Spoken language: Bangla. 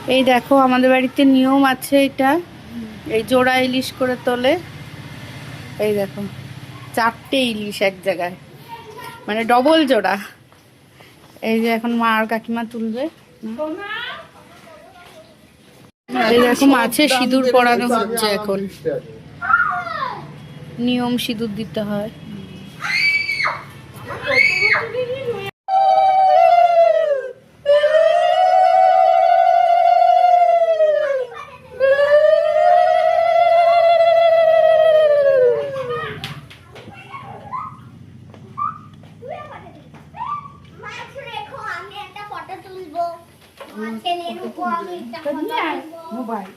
এই দেখো আমাদের বাড়িতে নিয়ম আছে, এটা এই জোড়া ইলিশ করে তোলে। এই দেখো 4টে ইলিশ এক জায়গায়, মানে ডবল জোড়া। এই যে এখন মা আর কাকিমা তুলবে। এই দেখো মাছে সিঁদুর পরানো হচ্ছে এখন, নিয়ম সিঁদুর দিতে হয়। মোবাইল